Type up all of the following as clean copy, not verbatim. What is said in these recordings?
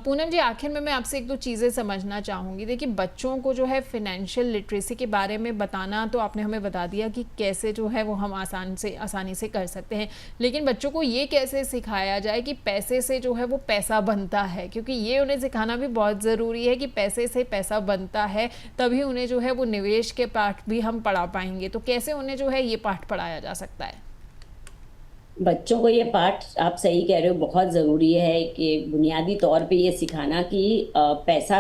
पूनम जी, आखिर में मैं आपसे एक दो चीज़ें समझना चाहूँगी। देखिए, बच्चों को जो है फिनेंशियल लिटरेसी के बारे में बताना तो आपने हमें बता दिया कि कैसे जो है वो हम आसानी से कर सकते हैं, लेकिन बच्चों को ये कैसे सिखाया जाए कि पैसे से जो है वो पैसा बनता है, क्योंकि ये उन्हें सिखाना भी बहुत ज़रूरी है कि पैसे से पैसा बनता है, तभी उन्हें जो है वो निवेश के पाठ भी हम पढ़ा पाएंगे। तो कैसे उन्हें जो है ये पाठ पढ़ाया जा सकता है? बच्चों को ये पाठ, आप सही कह रहे हो, बहुत ज़रूरी है कि बुनियादी तौर पे ये सिखाना कि पैसा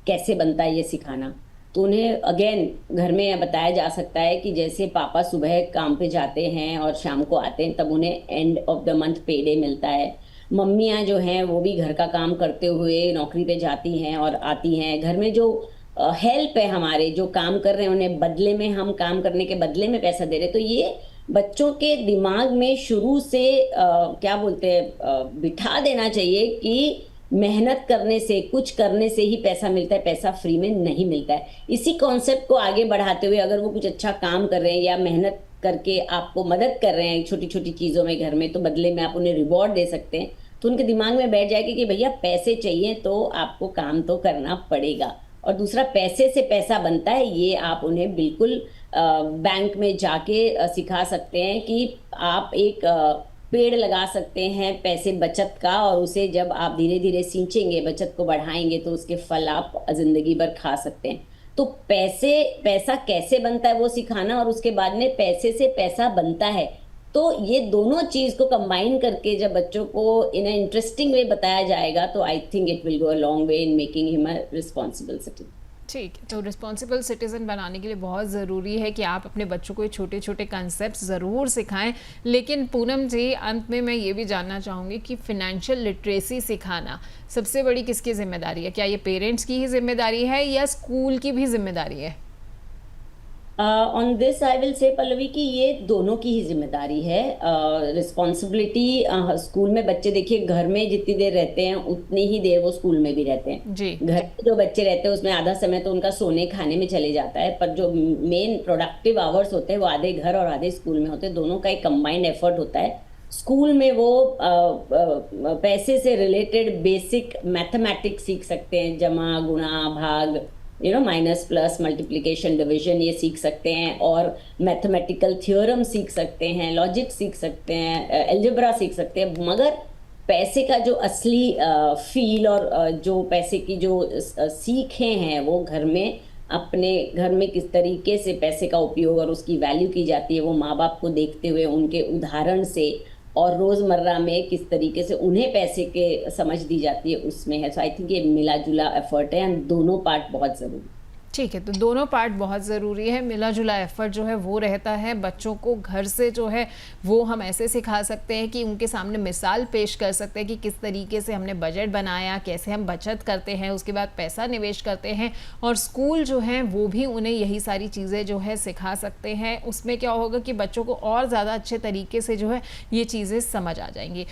कैसे बनता है, ये सिखाना। तो उन्हें अगेन घर में बताया जा सकता है कि जैसे पापा सुबह काम पे जाते हैं और शाम को आते हैं, तब उन्हें एंड ऑफ द मंथ पे डे मिलता है। मम्मियाँ जो हैं वो भी घर का काम करते हुए नौकरी पे जाती हैं और आती हैं। घर में जो हेल्प है, हमारे जो काम कर रहे हैं, उन्हें बदले में, हम काम करने के बदले में पैसा दे रहे हैं। तो ये बच्चों के दिमाग में शुरू से क्या बोलते हैं, बिठा देना चाहिए कि मेहनत करने से, कुछ करने से ही पैसा मिलता है, पैसा फ्री में नहीं मिलता है। इसी कॉन्सेप्ट को आगे बढ़ाते हुए अगर वो कुछ अच्छा काम कर रहे हैं या मेहनत करके आपको मदद कर रहे हैं छोटी छोटी चीज़ों में घर में, तो बदले में आप उन्हें रिवॉर्ड दे सकते हैं। तो उनके दिमाग में बैठ जाएगा कि भैया पैसे चाहिए तो आपको काम तो करना पड़ेगा। और दूसरा, पैसे से पैसा बनता है, ये आप उन्हें बिल्कुल बैंक में जाके सिखा सकते हैं कि आप एक पेड़ लगा सकते हैं पैसे बचत का, और उसे जब आप धीरे धीरे सींचेंगे, बचत को बढ़ाएंगे, तो उसके फल आप जिंदगी भर खा सकते हैं। तो पैसा कैसे बनता है वो सिखाना, और उसके बाद में पैसे से पैसा बनता है। तो ये दोनों चीज को कंबाइन करके जब बच्चों को इन इंटरेस्टिंग वे बताया जाएगा, तो I think it will go a long way in making him a responsible citizen. ठीक है, तो रिस्पॉन्सिबल सिटीज़न बनाने के लिए बहुत ज़रूरी है कि आप अपने बच्चों को ये छोटे छोटे कंसेप्ट ज़रूर सिखाएं। लेकिन पूनम जी, अंत में मैं ये भी जानना चाहूँगी कि फिनेंशियल लिटरेसी सिखाना सबसे बड़ी किसकी जिम्मेदारी है? क्या ये पेरेंट्स की ही जिम्मेदारी है या स्कूल की भी जिम्मेदारी है? On this I will say Pallavi कि ये दोनों की ही जिम्मेदारी है। रिस्पॉन्सिबिलिटी, स्कूल में बच्चे, देखिए घर में जितनी देर रहते हैं उतनी ही देर वो स्कूल में भी रहते हैं। जी। घर में जो बच्चे रहते हैं उसमें आधा समय तो उनका सोने खाने में चले जाता है, पर जो मेन प्रोडक्टिव आवर्स होते हैं वो आधे घर और आधे स्कूल में होते हैं। दोनों का एक कंबाइंड एफर्ट होता है। स्कूल में वो पैसे से रिलेटेड बेसिक मैथमेटिक्स सीख सकते हैं, जमा गुणा भाग, माइनस प्लस मल्टीप्लिकेशन डिवीजन, ये सीख सकते हैं। और मैथमेटिकल थ्योरम सीख सकते हैं, लॉजिक सीख सकते हैं, एल्जेब्रा सीख सकते हैं। मगर पैसे का जो असली फील और जो पैसे की जो सीखे हैं, वो घर में, अपने घर में किस तरीके से पैसे का उपयोग और उसकी वैल्यू की जाती है, वो माँ बाप को देखते हुए, उनके उदाहरण से, और रोजमर्रा में किस तरीके से उन्हें पैसे के समझ दी जाती है, उसमें है। सो आई थिंक ये मिला जुला एफर्ट है, एंड दोनों पार्ट बहुत जरूरी। ठीक है, तो दोनों पार्ट बहुत ज़रूरी है। मिला जुला एफर्ट जो है वो रहता है। बच्चों को घर से जो है वो हम ऐसे सिखा सकते हैं कि उनके सामने मिसाल पेश कर सकते हैं कि किस तरीके से हमने बजट बनाया, कैसे हम बचत करते हैं, उसके बाद पैसा निवेश करते हैं। और स्कूल जो है वो भी उन्हें यही सारी चीज़ें जो है सिखा सकते हैं। उसमें क्या होगा कि बच्चों को और ज़्यादा अच्छे तरीके से जो है ये चीज़ें समझ आ जाएंगी।